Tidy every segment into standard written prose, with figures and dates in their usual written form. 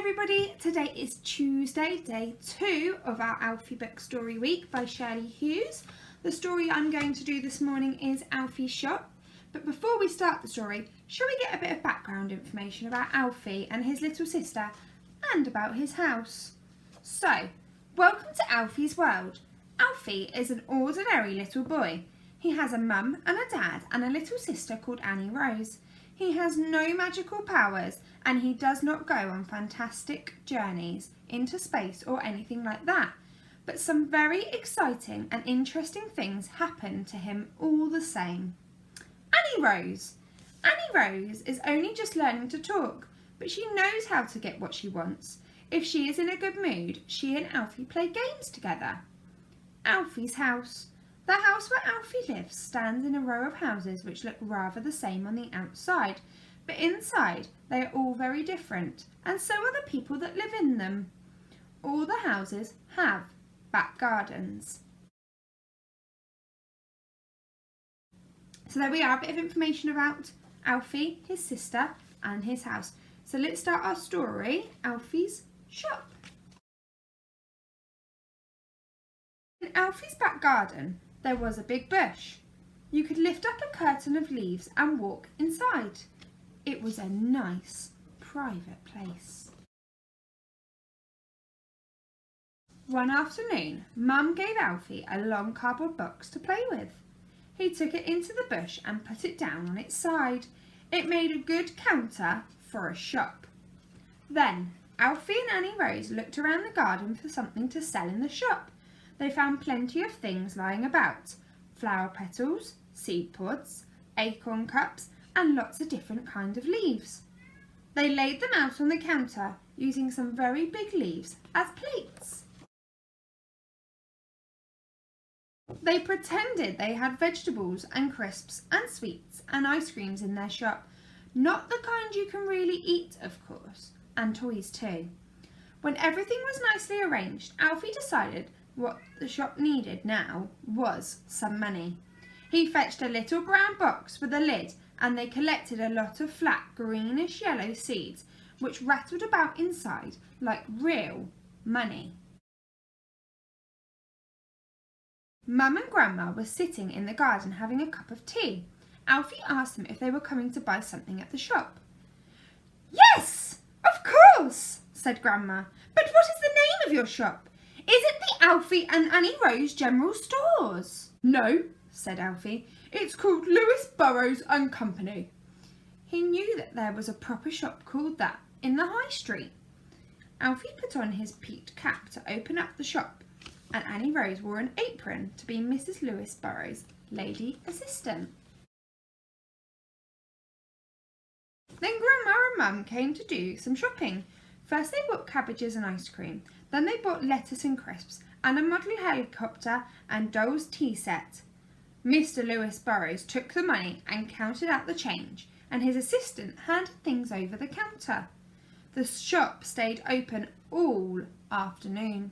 everybody, today is Tuesday, day 2 of our Alfie book story week by Shirley Hughes. The story I'm going to do this morning is Alfie's Shop. But before we start the story, shall we get a bit of background information about Alfie and his little sister and about his house? So, welcome to Alfie's world. Alfie is an ordinary little boy. He has a mum and a dad and a little sister called Annie Rose. He has no magical powers and he does not go on fantastic journeys into space or anything like that. But some very exciting and interesting things happen to him all the same. Annie Rose. Annie Rose is only just learning to talk, but she knows how to get what she wants. If she is in a good mood, she and Alfie play games together. Alfie's house. The house where Alfie lives stands in a row of houses which look rather the same on the outside, but inside they are all very different, and so are the people that live in them. All the houses have back gardens. So there we are, a bit of information about Alfie, his sister and his house. So let's start our story, Alfie's Shop. In Alfie's back garden there was a big bush. You could lift up a curtain of leaves and walk inside. It was a nice, private place. One afternoon, Mum gave Alfie a long cardboard box to play with. He took it into the bush and put it down on its side. It made a good counter for a shop. Then Alfie and Annie Rose looked around the garden for something to sell in the shop. They found plenty of things lying about: flower petals, seed pods, acorn cups and lots of different kinds of leaves. They laid them out on the counter using some very big leaves as plates. They pretended they had vegetables and crisps and sweets and ice creams in their shop. Not the kind you can really eat, of course, and toys too. When everything was nicely arranged, Alfie decided what the shop needed now was some money. He fetched a little brown box with a lid and they collected a lot of flat greenish yellow seeds which rattled about inside like real money. Mum and Grandma were sitting in the garden having a cup of tea. Alfie asked them if they were coming to buy something at the shop. "Yes, of course," said Grandma. "But what is the name of your shop? Is it the Alfie and Annie Rose General Stores?" "No," said Alfie. "It's called Lewis Burrows and Company." He knew that there was a proper shop called that in the High Street. Alfie put on his peaked cap to open up the shop, and Annie Rose wore an apron to be Mrs. Lewis Burrows' lady assistant. Then Grandma and Mum came to do some shopping. First they bought cabbages and ice cream, then they bought lettuce and crisps and a model helicopter and doll's tea set. Mr. Lewis Burrows took the money and counted out the change, and his assistant handed things over the counter. The shop stayed open all afternoon.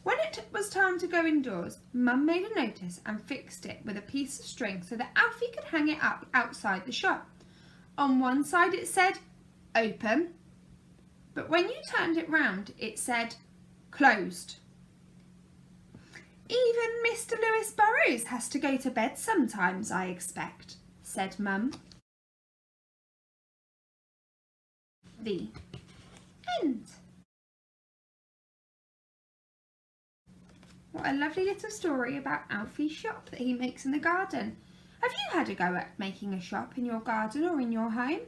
When it was time to go indoors, Mum made a notice and fixed it with a piece of string so that Alfie could hang it up outside the shop. On one side it said, "Open," but when you turned it round, it said, "Closed." "Even Mr. Lewis Burrows has to go to bed sometimes, I expect," said Mum. The end. What a lovely little story about Alfie's shop that he makes in the garden. Have you had a go at making a shop in your garden or in your home?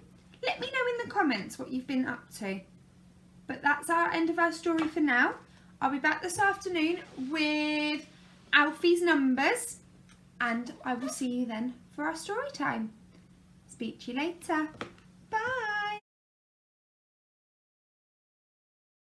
Let me know in the comments what you've been up to. But that's our end of our story for now. I'll be back this afternoon with Alfie's numbers and I will see you then for our story time. Speak to you later. Bye.